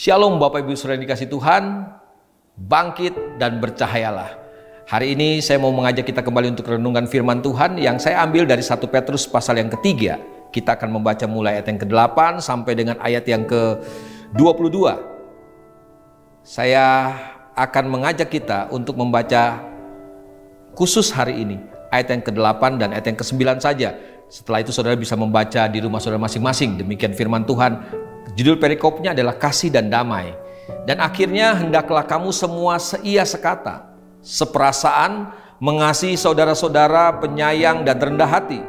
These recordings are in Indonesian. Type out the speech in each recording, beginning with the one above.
Shalom Bapak Ibu Saudara yang dikasih Tuhan, bangkit dan bercahayalah. Hari ini saya mau mengajak kita kembali untuk renungan firman Tuhan yang saya ambil dari 1 Petrus pasal yang ketiga. Kita akan membaca mulai ayat yang ke-8 sampai dengan ayat yang ke-22. Saya akan mengajak kita untuk membaca khusus hari ini ayat yang ke-8 dan ayat yang ke-9 saja. Setelah itu saudara bisa membaca di rumah saudara masing-masing. Demikian firman Tuhan. Judul perikopnya adalah kasih dan damai. Dan akhirnya hendaklah kamu semua seia sekata, seperasaan, mengasihi saudara-saudara, penyayang dan rendah hati.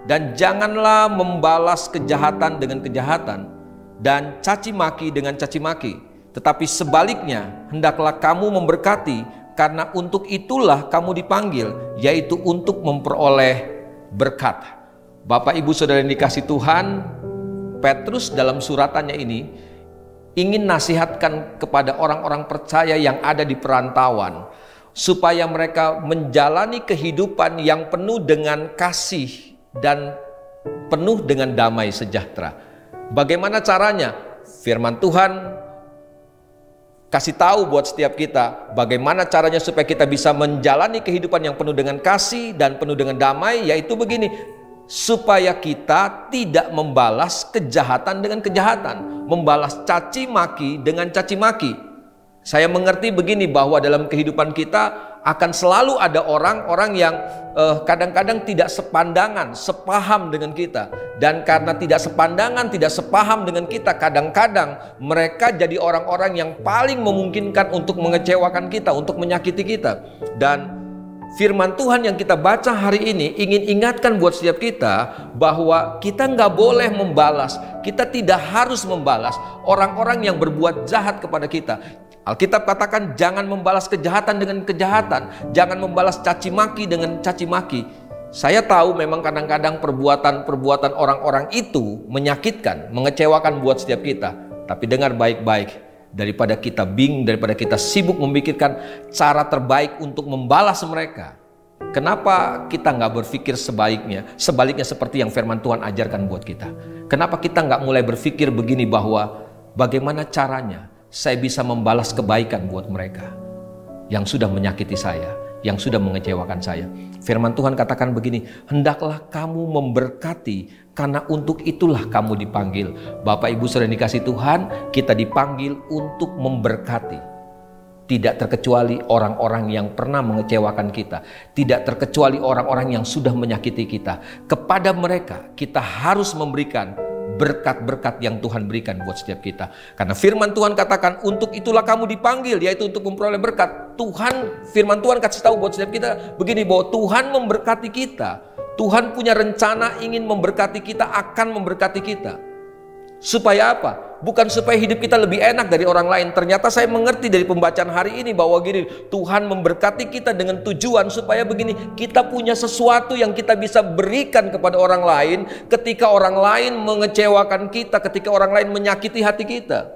Dan janganlah membalas kejahatan dengan kejahatan dan caci maki dengan caci maki. Tetapi sebaliknya hendaklah kamu memberkati, karena untuk itulah kamu dipanggil, yaitu untuk memperoleh berkat. Bapak Ibu Saudara yang dikasih Tuhan, Petrus dalam suratannya ini ingin nasihatkan kepada orang-orang percaya yang ada di perantauan, supaya mereka menjalani kehidupan yang penuh dengan kasih dan penuh dengan damai sejahtera. Bagaimana caranya? Firman Tuhan kasih tahu buat setiap kita bagaimana caranya supaya kita bisa menjalani kehidupan yang penuh dengan kasih dan penuh dengan damai, yaitu begini: supaya kita tidak membalas kejahatan dengan kejahatan, membalas caci maki dengan caci maki. Saya mengerti begini, bahwa dalam kehidupan kita akan selalu ada orang-orang yang kadang-kadang tidak sepandangan, sepaham dengan kita. Dan karena tidak sepandangan, tidak sepaham dengan kita, kadang-kadang mereka jadi orang-orang yang paling memungkinkan untuk mengecewakan kita, untuk menyakiti kita. Dan firman Tuhan yang kita baca hari ini ingin ingatkan buat setiap kita bahwa kita nggak boleh membalas, kita tidak harus membalas orang-orang yang berbuat jahat kepada kita. Alkitab katakan jangan membalas kejahatan dengan kejahatan, jangan membalas caci maki dengan caci maki. Saya tahu memang kadang-kadang perbuatan orang-orang itu menyakitkan, mengecewakan buat setiap kita. Tapi dengar baik-baik, daripada kita bingung, daripada kita sibuk memikirkan cara terbaik untuk membalas mereka, kenapa kita nggak berpikir sebaliknya seperti yang firman Tuhan ajarkan buat kita? Kenapa kita nggak mulai berpikir begini, bahwa bagaimana caranya saya bisa membalas kebaikan buat mereka yang sudah menyakiti saya, yang sudah mengecewakan saya? Firman Tuhan katakan begini, hendaklah kamu memberkati, karena untuk itulah kamu dipanggil. Bapak Ibu Saudara dikasih Tuhan, kita dipanggil untuk memberkati. Tidak terkecuali orang-orang yang pernah mengecewakan kita, tidak terkecuali orang-orang yang sudah menyakiti kita. Kepada mereka kita harus memberikan berkat-berkat yang Tuhan berikan buat setiap kita. Karena firman Tuhan katakan untuk itulah kamu dipanggil, yaitu untuk memperoleh berkat. Firman Tuhan kasih tahu buat setiap kita begini, bahwa Tuhan memberkati kita. Tuhan punya rencana ingin memberkati kita, akan memberkati kita. Supaya apa? Bukan supaya hidup kita lebih enak dari orang lain. Ternyata saya mengerti dari pembacaan hari ini bahwa gini, Tuhan memberkati kita dengan tujuan supaya begini, kita punya sesuatu yang kita bisa berikan kepada orang lain ketika orang lain mengecewakan kita, ketika orang lain menyakiti hati kita.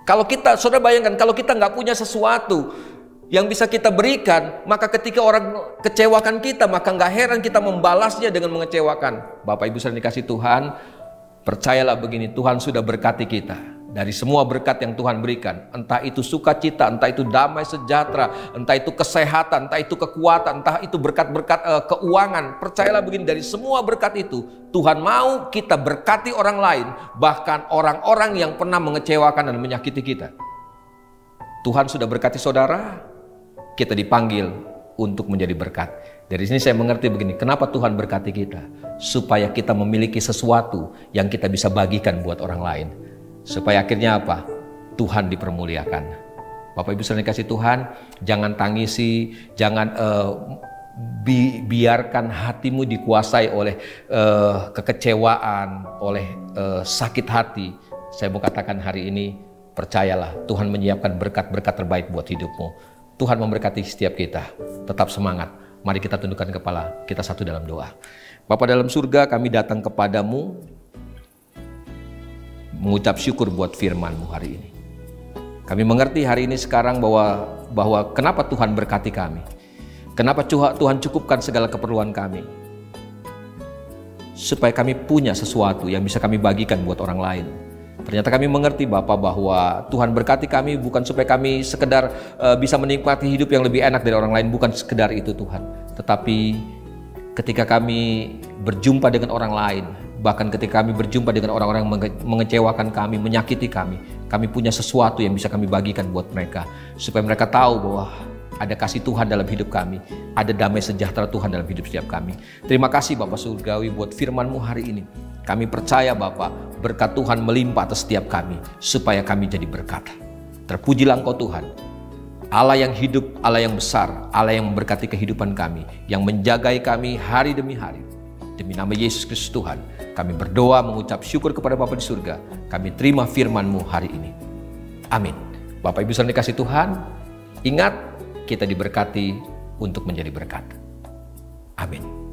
Kalau kita, saudara bayangkan, kalau kita nggak punya sesuatu yang bisa kita berikan, maka ketika orang kecewakan kita, maka nggak heran kita membalasnya dengan mengecewakan. Bapak Ibu Saudara dikasih Tuhan, percayalah begini, Tuhan sudah berkati kita dari semua berkat yang Tuhan berikan. Entah itu sukacita, entah itu damai sejahtera, entah itu kesehatan, entah itu kekuatan, entah itu berkat-berkat keuangan. Percayalah begini, dari semua berkat itu Tuhan mau kita berkati orang lain, bahkan orang-orang yang pernah mengecewakan dan menyakiti kita. Tuhan sudah berkati saudara, kita dipanggil untuk menjadi berkat. Dari sini saya mengerti begini, kenapa Tuhan berkati kita? Supaya kita memiliki sesuatu yang kita bisa bagikan buat orang lain. Supaya akhirnya apa? Tuhan dipermuliakan. Bapak Ibu Saudara kasih Tuhan, jangan tangisi, jangan biarkan hatimu dikuasai oleh kekecewaan, oleh sakit hati. Saya mau katakan hari ini, percayalah Tuhan menyiapkan berkat-berkat terbaik buat hidupmu. Tuhan memberkati setiap kita. Tetap semangat. Mari kita tundukkan kepala, kita satu dalam doa. Bapa dalam surga, kami datang kepadamu mengucap syukur buat firman-Mu hari ini. Kami mengerti hari ini sekarang bahwa kenapa Tuhan berkati kami. Kenapa Tuhan cukupkan segala keperluan kami. Supaya kami punya sesuatu yang bisa kami bagikan buat orang lain. Ternyata kami mengerti Bapa bahwa Tuhan berkati kami bukan supaya kami sekedar bisa menikmati hidup yang lebih enak dari orang lain, bukan sekedar itu Tuhan. Tetapi ketika kami berjumpa dengan orang lain, bahkan ketika kami berjumpa dengan orang-orang yang mengecewakan kami, menyakiti kami punya sesuatu yang bisa kami bagikan buat mereka, supaya mereka tahu bahwa ada kasih Tuhan dalam hidup kami, ada damai sejahtera Tuhan dalam hidup setiap kami. Terima kasih Bapa Surgawi buat firman-Mu hari ini. Kami percaya Bapa, berkat Tuhan melimpah atas setiap kami, supaya kami jadi berkat. Terpujilah Engkau Tuhan, Allah yang hidup, Allah yang besar, Allah yang memberkati kehidupan kami, yang menjagai kami hari demi hari. Demi nama Yesus Kristus Tuhan, kami berdoa mengucap syukur kepada Bapa di surga. Kami terima firman-Mu hari ini. Amin. Bapak Ibu saudara dikasih Tuhan, ingat kita diberkati untuk menjadi berkat. Amin.